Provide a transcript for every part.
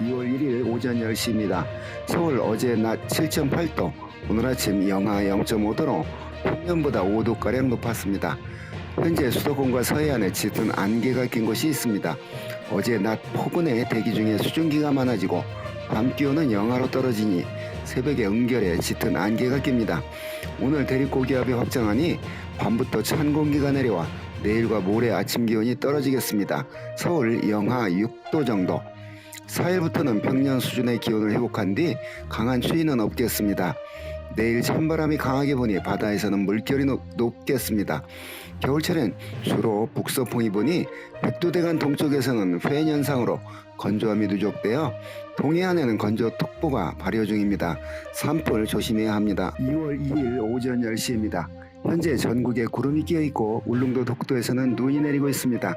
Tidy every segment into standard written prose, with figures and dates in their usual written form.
2월 1일 오전 10시입니다. 서울 어제 낮 7.8도, 오늘 아침 영하 0.5도로 평년보다 5도가량 높았습니다. 현재 수도권과 서해안에 짙은 안개가 낀 곳이 있습니다. 어제 낮 폭운에 대기 중에 수증기가 많아지고 밤 기온은 영하로 떨어지니 새벽에 은결에 짙은 안개가 낍니다. 오늘 대륙고기압이 확장하니 밤부터 찬 공기가 내려와 내일과 모레 아침 기온이 떨어지겠습니다. 서울 영하 6도 정도. 4일부터는 평년 수준의 기온을 회복한 뒤 강한 추위는 없겠습니다. 내일 찬바람이 강하게 부니 바다에서는 물결이 높겠습니다. 겨울철엔 주로 북서풍이 부니 백두대간 동쪽에서는 페인 현상으로 건조함이 누적되어 동해안에는 건조특보가 발효 중입니다. 산불 조심해야 합니다. 2월 2일 오전 10시입니다. 현재 전국에 구름이 끼어있고 울릉도 독도에서는 눈이 내리고 있습니다.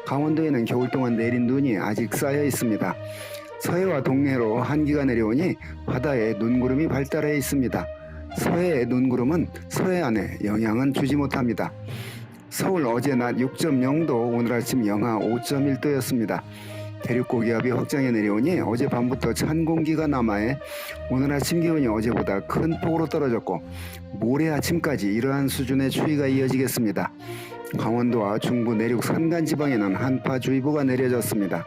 강원도에는 겨울 동안 내린 눈이 아직 쌓여 있습니다. 서해와 동해로 한기가 내려오니 바다에 눈구름이 발달해 있습니다. 서해의 눈구름은 서해안에 영향은 주지 못합니다. 서울 어제 낮 6.0도, 오늘 아침 영하 5.1도였습니다. 대륙고기압이 확장해 내려오니 어젯밤부터 찬 공기가 남하해 오늘 아침 기온이 어제보다 큰 폭으로 떨어졌고 모레 아침까지 이러한 수준의 추위가 이어지겠습니다. 강원도와 중부 내륙 산간지방에는 한파주의보가 내려졌습니다.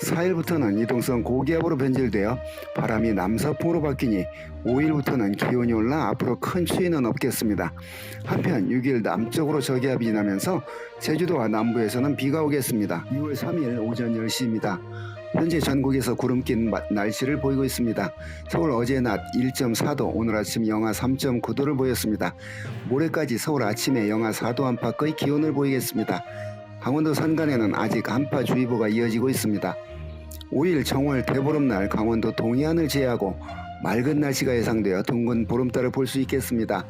4일부터는 이동성 고기압으로 변질되어 바람이 남서풍으로 바뀌니 5일부터는 기온이 올라 앞으로 큰 추위는 없겠습니다. 한편 6일 남쪽으로 저기압이 지나면서 제주도와 남부에서는 비가 오겠습니다. 2월 3일 오전 10시입니다. 현재 전국에서 구름 낀 날씨를 보이고 있습니다. 서울 어제 낮 1.4도, 오늘 아침 영하 3.9도를 보였습니다. 모레까지 서울 아침에 영하 4도 안팎의 기온을 보이겠습니다. 강원도 산간에는 아직 한파주의보가 이어지고 있습니다. 5일 정월 대보름날 강원도 동해안을 제외하고 맑은 날씨가 예상되어 둥근 보름달을 볼 수 있겠습니다.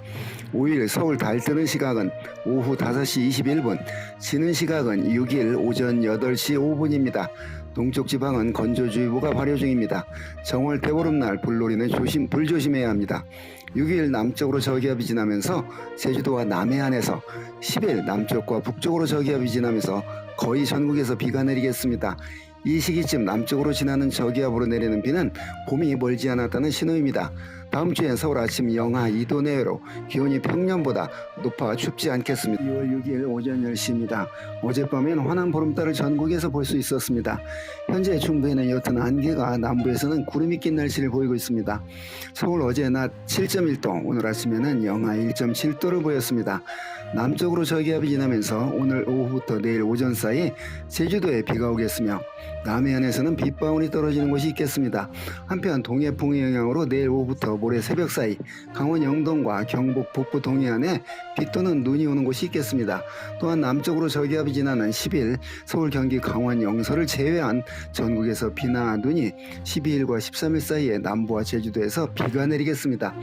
5일 서울 달 뜨는 시각은 오후 5시 21분, 지는 시각은 6일 오전 8시 5분입니다. 동쪽 지방은 건조주의보가 발효 중입니다. 정월 대보름날 불놀이는 불조심해야 합니다. 6일 남쪽으로 저기압이 지나면서 제주도와 남해안에서 10일 남쪽과 북쪽으로 저기압이 지나면서 거의 전국에서 비가 내리겠습니다. 이 시기쯤 남쪽으로 지나는 저기압으로 내리는 비는 봄이 멀지 않았다는 신호입니다. 다음 주엔 서울 아침 영하 2도 내외로 기온이 평년보다 높아 춥지 않겠습니다. 2월 6일 오전 10시입니다. 어젯밤엔 환한 보름달을 전국에서 볼 수 있었습니다. 현재 중부에는 옅은 안개가, 남부에서는 구름이 낀 날씨를 보이고 있습니다. 서울 어제 낮 7.1도, 오늘 아침에는 영하 1.7도를 보였습니다. 남쪽으로 저기압이 지나면서 오늘 오후부터 내일 오전 사이 제주도에 비가 오겠으며 남해안에서는 빗방울이 떨어지는 곳이 있겠습니다. 한편 동해풍의 영향으로 내일 오후부터 모레 새벽 사이 강원 영동과 경북 북부 동해안에 비 또는 눈이 오는 곳이 있겠습니다. 또한 남쪽으로 저기압이 지나는 10일 서울, 경기, 강원, 영서를 제외한 전국에서 비나 눈이 12일과 13일 사이에 남부와 제주도에서 비가 내리겠습니다.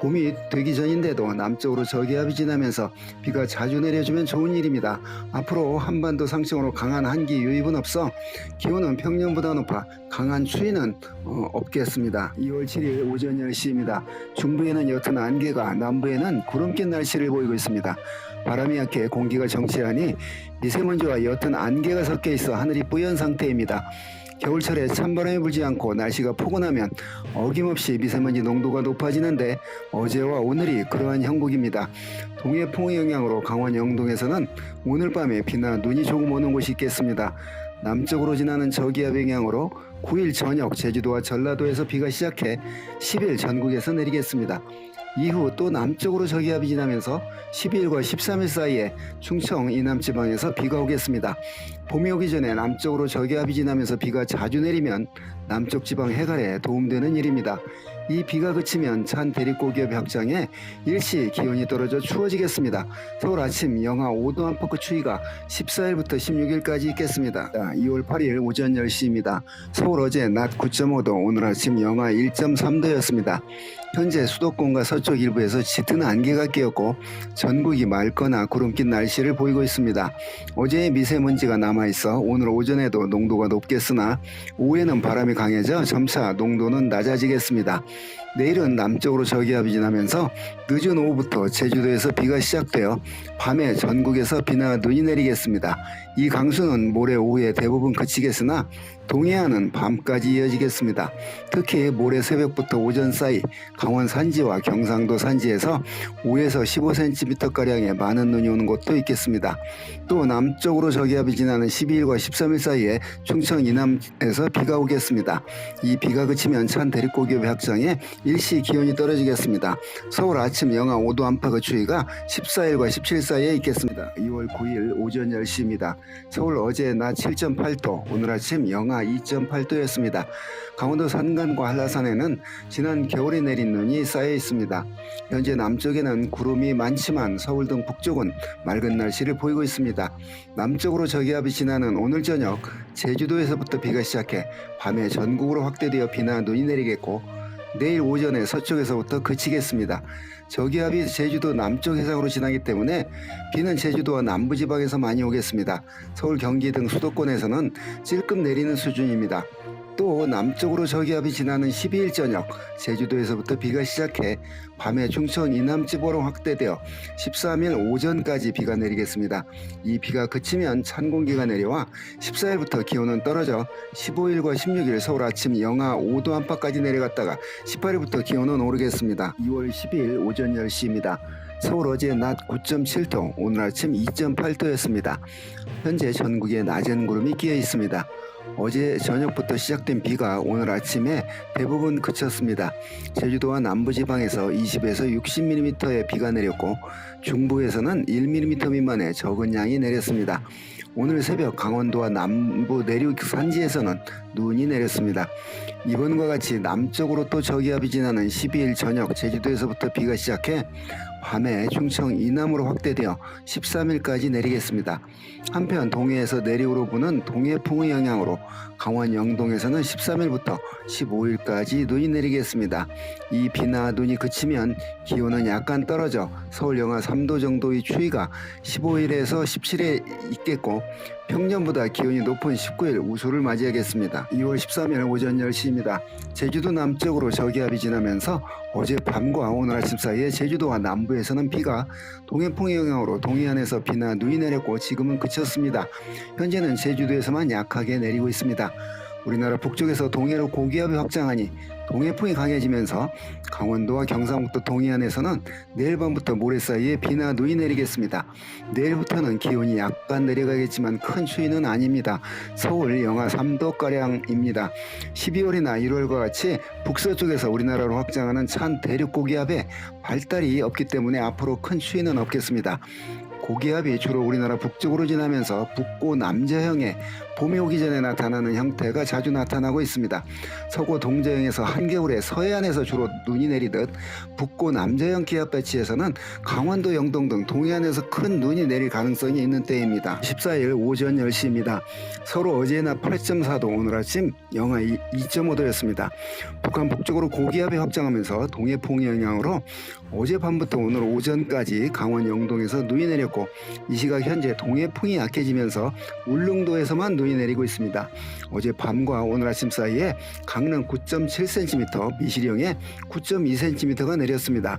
봄이 되기 전인데도 남쪽으로 저기압이 지나면서 비가 자주 내려주면 좋은 일입니다. 앞으로 한반도 상층으로 강한 한기 유입은 없어 기온은 평년보다 높아 강한 추위는 없겠습니다. 2월 7일 오전 10시입니다. 중부에는 옅은 안개가, 남부에는 구름 낀 날씨를 보이고 있습니다. 바람이 약해 공기가 정체하니 미세먼지와 옅은 안개가 섞여 있어 하늘이 뿌연 상태입니다. 겨울철에 찬바람이 불지 않고 날씨가 포근하면 어김없이 미세먼지 농도가 높아지는데 어제와 오늘이 그러한 형국입니다. 동해풍의 영향으로 강원 영동에서는 오늘 밤에 비나 눈이 조금 오는 곳이 있겠습니다. 남쪽으로 지나는 저기압 영향으로 9일 저녁 제주도와 전라도에서 비가 시작해 10일 전국에서 내리겠습니다. 이후 또 남쪽으로 저기압이 지나면서 12일과 13일 사이에 충청 이남지방에서 비가 오겠습니다. 봄이 오기 전에 남쪽으로 저기압이 지나면서 비가 자주 내리면 남쪽 지방 해갈에 도움되는 일입니다. 이 비가 그치면 찬 대륙고기압이 확장해 일시 기온이 떨어져 추워지겠습니다. 서울 아침 영하 5도 안팎의 추위가 14일부터 16일까지 있겠습니다. 2월 8일 오전 10시입니다. 서울 어제 낮 9.5도, 오늘 아침 영하 1.3도였습니다. 현재 수도권과 서쪽 일부에서 짙은 안개가 끼었고 전국이 맑거나 구름 낀 날씨를 보이고 있습니다. 어제의 미세먼지가 남아있어 오늘 오전에도 농도가 높겠으나 오후에는 바람이 강해져 점차 농도는 낮아지겠습니다. 내일은 남쪽으로 저기압이 지나면서 늦은 오후부터 제주도에서 비가 시작되어 밤에 전국에서 비나 눈이 내리겠습니다. 이 강수는 모레 오후에 대부분 그치겠으나 동해안은 밤까지 이어지겠습니다. 특히 모레 새벽부터 오전 사이 강원 산지와 경상도 산지에서 5에서 15cm가량의 많은 눈이 오는 곳도 있겠습니다. 또 남쪽으로 저기압이 지나는 12일과 13일 사이에 충청 이남에서 비가 오겠습니다. 이 비가 그치면 찬 대륙고기압이 확장해 일시 기온이 떨어지겠습니다. 서울 아침 영하 5도 안팎의 추위가 14일과 17일 사이에 있겠습니다. 2월 9일 오전 10시입니다. 서울 어제 낮 7.8도, 오늘 아침 영하 2.8도였습니다. 강원도 산간과 한라산에는 지난 겨울에 내린 눈이 쌓여 있습니다. 현재 남쪽에는 구름이 많지만 서울 등 북쪽은 맑은 날씨를 보이고 있습니다. 남쪽으로 저기압이 지나는 오늘 저녁 제주도에서부터 비가 시작해 밤에 전국으로 확대되어 비나 눈이 내리겠고 내일 오전에 서쪽에서부터 그치겠습니다. 저기압이 제주도 남쪽 해상으로 지나기 때문에 비는 제주도와 남부지방에서 많이 오겠습니다. 서울, 경기 등 수도권에서는 찔끔 내리는 수준입니다. 또 남쪽으로 저기압이 지나는 12일 저녁 제주도에서부터 비가 시작해 밤에 충청 이남지보로 확대되어 13일 오전까지 비가 내리겠습니다. 이 비가 그치면 찬 공기가 내려와 14일부터 기온은 떨어져 15일과 16일 서울 아침 영하 5도 안팎까지 내려갔다가 18일부터 기온은 오르겠습니다. 2월 10일 오전 10시입니다. 서울 어제 낮 9.7도, 오늘 아침 2.8도였습니다. 현재 전국에 낮은 구름이 끼어 있습니다. 어제 저녁부터 시작된 비가 오늘 아침에 대부분 그쳤습니다. 제주도와 남부지방에서 20에서 60mm의 비가 내렸고 중부에서는 1mm 미만의 적은 양이 내렸습니다. 오늘 새벽 강원도와 남부 내륙 산지에서는 눈이 내렸습니다. 이번과 같이 남쪽으로 또 저기압이 지나는 12일 저녁 제주도에서부터 비가 시작해 밤에 충청 이남으로 확대되어 13일까지 내리겠습니다. 한편 동해에서 내륙으로 부는 동해풍의 영향으로 강원 영동에서는 13일부터 15일까지 눈이 내리겠습니다. 이 비나 눈이 그치면 기온은 약간 떨어져 서울 영하 3도 정도의 추위가 15일에서 17일에 있겠고 평년보다 기온이 높은 19일 우수를 맞이하겠습니다. 2월 13일 오전 10시입니다. 제주도 남쪽으로 저기압이 지나면서 어제 밤과 오늘 아침 사이에 제주도와 남부에서는 비가 동해풍의 영향으로 동해안에서 비나 눈이 내렸고 지금은 그쳤습니다. 현재는 제주도에서만 약하게 내리고 있습니다. 우리나라 북쪽에서 동해로 고기압이 확장하니 동해풍이 강해지면서 강원도와 경상북도 동해안에서는 내일 밤부터 모레 사이에 비나 눈이 내리겠습니다. 내일부터는 기온이 약간 내려가겠지만 큰 추위는 아닙니다. 서울 영하 3도가량입니다. 12월이나 1월과 같이 북서쪽에서 우리나라로 확장하는 찬 대륙 고기압에 발달이 없기 때문에 앞으로 큰 추위는 없겠습니다. 고기압이 주로 우리나라 북쪽으로 지나면서 북고 남저형의 봄이 오기 전에 나타나는 형태가 자주 나타나고 있습니다. 서고 동저형에서 한겨울에 서해안에서 주로 눈이 내리듯 북고 남저형 기압 배치에서는 강원도 영동 등 동해안에서 큰 눈이 내릴 가능성이 있는 때입니다. 14일 오전 10시입니다. 서울 어제 낮 8.4도, 오늘 아침 영하 2.5도였습니다. 북한 북쪽으로 고기압이 확장하면서 동해풍의 영향으로 어젯밤부터 오늘 오전까지 강원 영동에서 눈이 내렸고 이 시각 현재 동해풍이 약해지면서 울릉도에서만 눈이 내리고 있습니다. 어젯밤과 오늘 아침 사이에 강릉 9.7cm, 미시령에 9.2cm가 내렸습니다.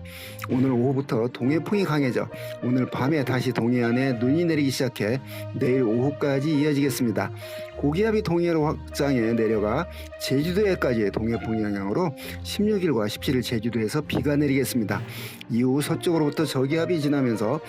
오늘 오후부터 동해풍이 강해져 오늘 밤에 다시 동해안에 눈이 내리기 시작해 내일 오후까지 이어지겠습니다. 고기압이 동해로 확장해 내려가 제주도에까지 동해풍 영향으로 16일과 17일 제주도에서 비가 내리겠습니다. 이후 서쪽으로부터 저기압이 지나면서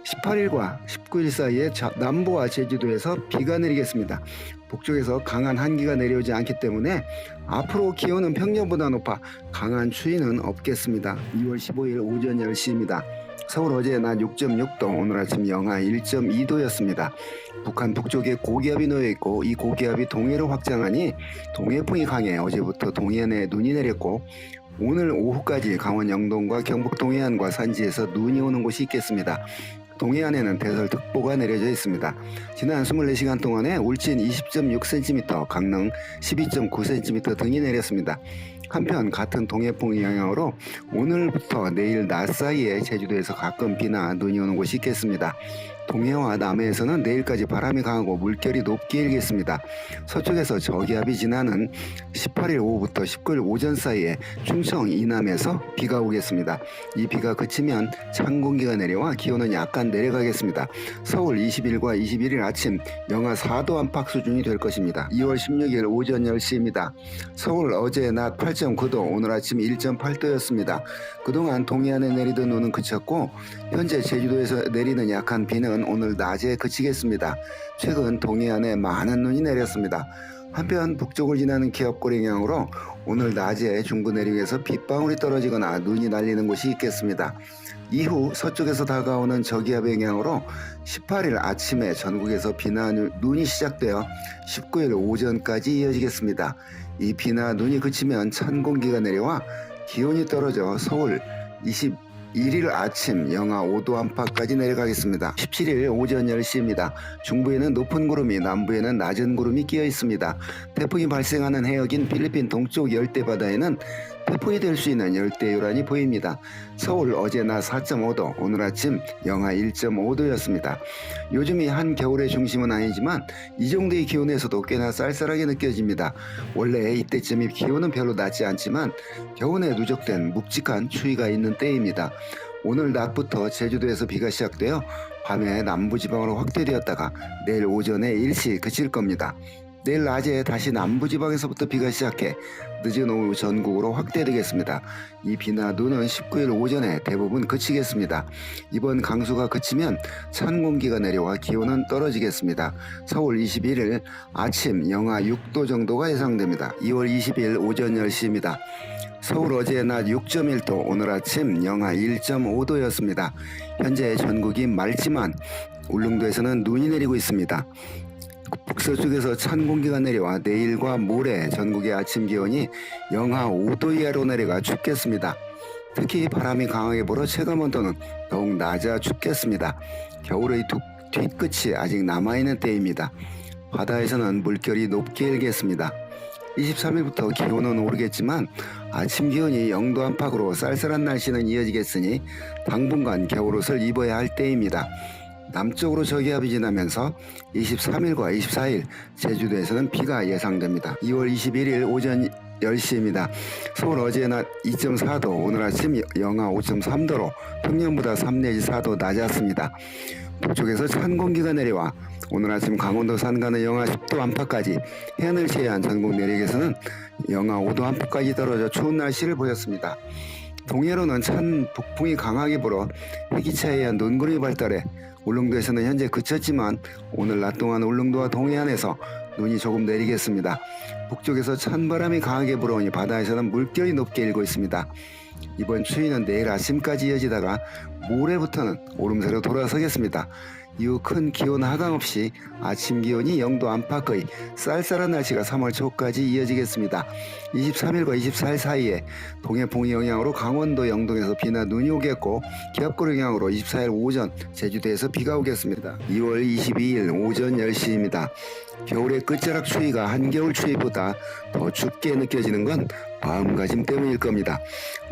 18일과 19일 사이에 남부와 제주도에서 비가 내리겠습니다. 북쪽에서 강한 한기가 내려오지 않기 때문에 앞으로 기온은 평년보다 높아 강한 추위는 없겠습니다. 2월 15일 오전 10시입니다. 서울 어제 낮 6.6도, 오늘 아침 영하 1.2도였습니다. 북한 북쪽에 고기압이 놓여있고 이 고기압이 동해로 확장하니 동해풍이 강해 어제부터 동해안에 눈이 내렸고 오늘 오후까지 강원 영동과 경북 동해안과 산지에서 눈이 오는 곳이 있겠습니다. 동해안에는 대설특보가 내려져 있습니다. 지난 24시간 동안에 울진 20.6cm, 강릉 12.9cm 등이 내렸습니다. 한편 같은 동해풍 영향으로 오늘부터 내일 낮 사이에 제주도에서 가끔 비나 눈이 오는 곳이 있겠습니다. 동해와 남해에서는 내일까지 바람이 강하고 물결이 높게 일겠습니다. 서쪽에서 저기압이 지나는 18일 오후부터 19일 오전 사이에 충청 이남에서 비가 오겠습니다. 이 비가 그치면 찬 공기가 내려와 기온은 약간 내려가겠습니다. 서울 20일과 21일 아침 영하 4도 안팎 수준이 될 것입니다. 2월 16일 오전 10시입니다. 서울 어제 낮 8.9도, 오늘 아침 1.8도였습니다. 그동안 동해안에 내리던 눈은 그쳤고 현재 제주도에서 내리는 약한 비는 오늘 낮에 그치겠습니다. 최근 동해안에 많은 눈이 내렸습니다. 한편 북쪽을 지나는 기압골 영향으로 오늘 낮에 중부 내륙에서 빗방울이 떨어지거나 눈이 날리는 곳이 있겠습니다. 이후 서쪽에서 다가오는 저기압 영향으로 18일 아침에 전국에서 비나 눈이 시작되어 19일 오전까지 이어지겠습니다. 이 비나 눈이 그치면 찬 공기가 내려와 기온이 떨어져 서울 21일 아침 영하 5도 안팎까지 내려가겠습니다. 17일 오전 10시입니다. 중부에는 높은 구름이, 남부에는 낮은 구름이 끼어 있습니다. 태풍이 발생하는 해역인 필리핀 동쪽 열대바다에는 태풍이 될 수 있는 열대요란이 보입니다. 서울 어제 낮 4.5도, 오늘 아침 영하 1.5도였습니다. 요즘이 한겨울의 중심은 아니지만 이 정도의 기온에서도 꽤나 쌀쌀하게 느껴집니다. 원래 이때쯤이 기온은 별로 낮지 않지만 겨울에 누적된 묵직한 추위가 있는 때입니다. 오늘 낮부터 제주도에서 비가 시작되어 밤에 남부지방으로 확대되었다가 내일 오전에 일시 그칠 겁니다. 내일 낮에 다시 남부지방에서부터 비가 시작해 늦은 오후 전국으로 확대되겠습니다. 이 비나 눈은 19일 오전에 대부분 그치겠습니다. 이번 강수가 그치면 찬 공기가 내려와 기온은 떨어지겠습니다. 서울 21일 아침 영하 6도 정도가 예상됩니다. 2월 20일 오전 10시입니다. 서울 어제 낮 6.1도, 오늘 아침 영하 1.5도였습니다. 현재 전국이 맑지만 울릉도에서는 눈이 내리고 있습니다. 북서쪽에서 찬 공기가 내려와 내일과 모레 전국의 아침 기온이 영하 5도 이하로 내려가 춥겠습니다. 특히 바람이 강하게 불어 체감온도는 더욱 낮아 춥겠습니다. 겨울의 뒤끝이 아직 남아있는 때입니다. 바다에서는 물결이 높게 일겠습니다. 23일부터 기온은 오르겠지만 아침 기온이 0도 안팎으로 쌀쌀한 날씨는 이어지겠으니 당분간 겨울옷을 입어야 할 때입니다. 남쪽으로 저기압이 지나면서 23일과 24일 제주도에서는 비가 예상됩니다. 2월 21일 오전 10시입니다. 서울 어제 낮 2.4도, 오늘 아침 영하 5.3도로 평년보다 3 내지 4도 낮았습니다. 북쪽에서 찬 공기가 내려와 오늘 아침 강원도 산간은 영하 10도 안팎까지, 해안을 제외한 전국 내륙에서는 영하 5도 안팎까지 떨어져 추운 날씨를 보였습니다. 동해로는 찬 북풍이 강하게 불어 해기차에 의한 눈구름이 발달해 울릉도에서는 현재 그쳤지만 오늘 낮 동안 울릉도와 동해안에서 눈이 조금 내리겠습니다. 북쪽에서 찬바람이 강하게 불어오니 바다에서는 물결이 높게 일고 있습니다. 이번 추위는 내일 아침까지 이어지다가 모레부터는 오름세로 돌아서겠습니다. 이후 큰 기온 하강 없이 아침 기온이 0도 안팎의 쌀쌀한 날씨가 3월 초까지 이어지겠습니다. 23일과 24일 사이에 동해풍의 영향으로 강원도 영동에서 비나 눈이 오겠고, 기압골 영향으로 24일 오전 제주도에서 비가 오겠습니다. 2월 22일 오전 10시입니다. 겨울의 끝자락 추위가 한겨울 추위보다 더 춥게 느껴지는 건 마음가짐 때문일 겁니다.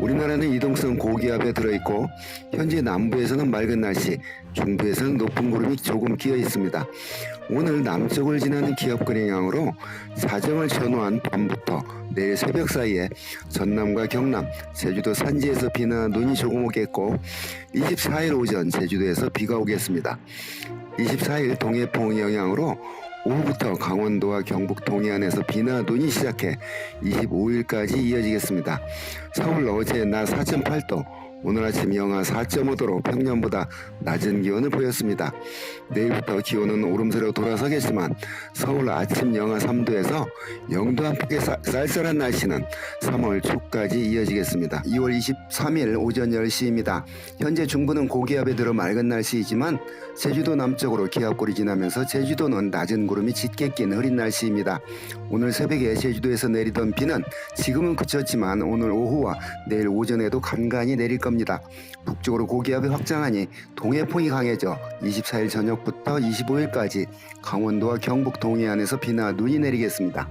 우리나라는 이동성 고기압에 들어있고 현재 남부에서는 맑은 날씨, 중부에서는 높은 구름이 조금 끼어 있습니다. 오늘 남쪽을 지나는 기압골 영향으로 사정을 전후한 밤부터 내일 새벽 사이에 전남과 경남, 제주도 산지에서 비나 눈이 조금 오겠고 24일 오전 제주도에서 비가 오겠습니다. 24일 동해풍 영향으로 오후부터 강원도와 경북 동해안에서 비나 눈이 시작해 25일까지 이어지겠습니다. 서울 어제 낮 4.8도, 오늘 아침 영하 4.5도로 평년보다 낮은 기온을 보였습니다. 내일부터 기온은 오름세로 돌아서겠지만 서울 아침 영하 3도에서 0도 안팎의 쌀쌀한 날씨는 3월 초까지 이어지겠습니다. 2월 23일 오전 10시입니다. 현재 중부는 고기압에 들어 맑은 날씨이지만 제주도 남쪽으로 기압골이 지나면서 제주도는 낮은 구름이 짙게 낀 흐린 날씨입니다. 오늘 새벽에 제주도에서 내리던 비는 지금은 그쳤지만 오늘 오후와 내일 오전에도 간간히 내릴 겁니다. 북쪽으로 고기압이 확장하니 동해풍이 강해져 24일 저녁부터 25일까지 강원도와 경북 동해안에서 비나 눈이 내리겠습니다.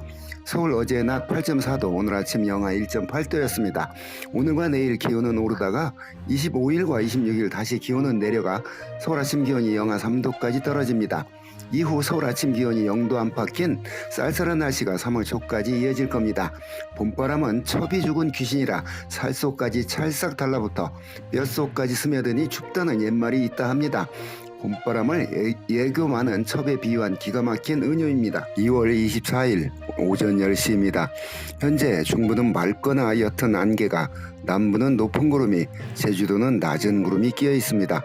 서울 어제 낮 8.4도, 오늘 아침 영하 1.8도였습니다. 오늘과 내일 기온은 오르다가 25일과 26일 다시 기온은 내려가 서울 아침 기온이 영하 3도까지 떨어집니다. 이후 서울 아침 기온이 0도 안팎인 쌀쌀한 날씨가 3월 초까지 이어질 겁니다. 봄바람은 첩이 죽은 귀신이라 살속까지 찰싹 달라붙어 뼛속까지 스며드니 춥다는 옛말이 있다 합니다. 봄바람을 예교 많은 첩에 비유한 기가 막힌 은유입니다. 2월 24일 오전 10시입니다. 현재 중부는 맑거나 옅은 안개가, 남부는 높은 구름이, 제주도는 낮은 구름이 끼어 있습니다.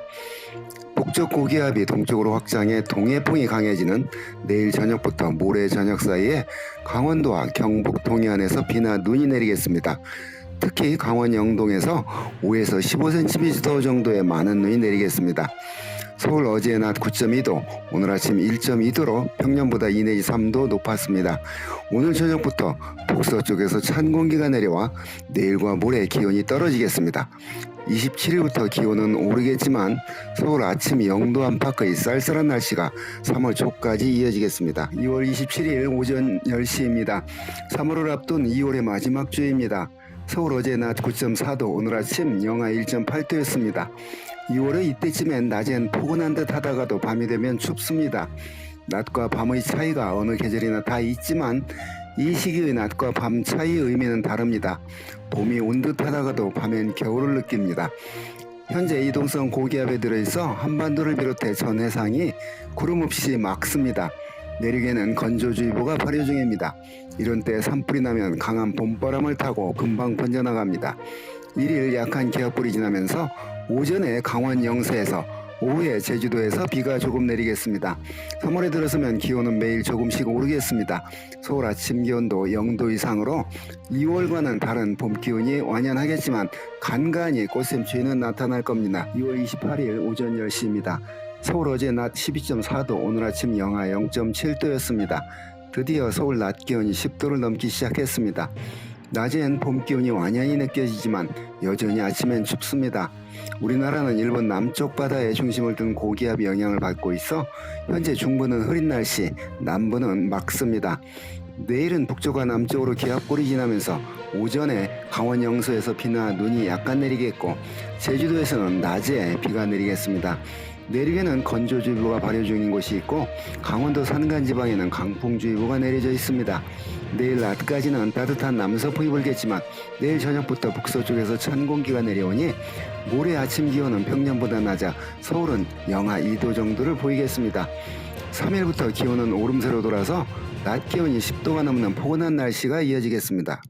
북쪽 고기압이 동쪽으로 확장해 동해풍이 강해지는 내일 저녁부터 모레 저녁 사이에 강원도와 경북 동해안에서 비나 눈이 내리겠습니다. 특히 강원 영동에서 5에서 15cm 정도의 많은 눈이 내리겠습니다. 서울 어제 낮 9.2도, 오늘 아침 1.2도로 평년보다 2 내지 3도 높았습니다. 오늘 저녁부터 북서쪽에서 찬 공기가 내려와 내일과 모레 기온이 떨어지겠습니다. 27일부터 기온은 오르겠지만 서울 아침 0도 안팎의 쌀쌀한 날씨가 3월 초까지 이어지겠습니다. 2월 27일 오전 10시입니다. 3월을 앞둔 2월의 마지막 주입니다. 서울 어제 낮 9.4도, 오늘 아침 영하 1.8도였습니다. 2월의 이때쯤엔 낮엔 포근한 듯 하다가도 밤이 되면 춥습니다. 낮과 밤의 차이가 어느 계절이나 다 있지만 이 시기의 낮과 밤 차이의 의미는 다릅니다. 봄이 온 듯 하다가도 밤엔 겨울을 느낍니다. 현재 이동성 고기압에 들어있어 한반도를 비롯해 전 해상이 구름 없이 맑습니다. 내륙에는 건조주의보가 발효 중입니다. 이런 때 산불이 나면 강한 봄바람을 타고 금방 번져나갑니다. 1일 약한 기압불이 지나면서 오전에 강원 영서에서, 오후에 제주도에서 비가 조금 내리겠습니다. 3월에 들어서면 기온은 매일 조금씩 오르겠습니다. 서울 아침 기온도 0도 이상으로 2월과는 다른 봄 기온이 완연하겠지만 간간히 꽃샘추위는 나타날 겁니다. 2월 28일 오전 10시입니다. 서울 어제 낮 12.4도, 오늘 아침 영하 0.7도였습니다. 드디어 서울 낮 기온이 10도를 넘기 시작했습니다. 낮엔 봄 기온이 완연히 느껴지지만 여전히 아침엔 춥습니다. 우리나라는 일본 남쪽 바다에 중심을 둔 고기압이 영향을 받고 있어 현재 중부는 흐린 날씨, 남부는 맑습니다. 내일은 북쪽과 남쪽으로 기압골이 지나면서 오전에 강원 영서에서 비나 눈이 약간 내리겠고 제주도에서는 낮에 비가 내리겠습니다. 내륙에는 건조주의보가 발효 중인 곳이 있고 강원도 산간지방에는 강풍주의보가 내려져 있습니다. 내일 낮까지는 따뜻한 남서풍이 불겠지만 내일 저녁부터 북서쪽에서 찬 공기가 내려오니 모레 아침 기온은 평년보다 낮아 서울은 영하 2도 정도를 보이겠습니다. 3일부터 기온은 오름세로 돌아서 낮 기온이 10도가 넘는 포근한 날씨가 이어지겠습니다.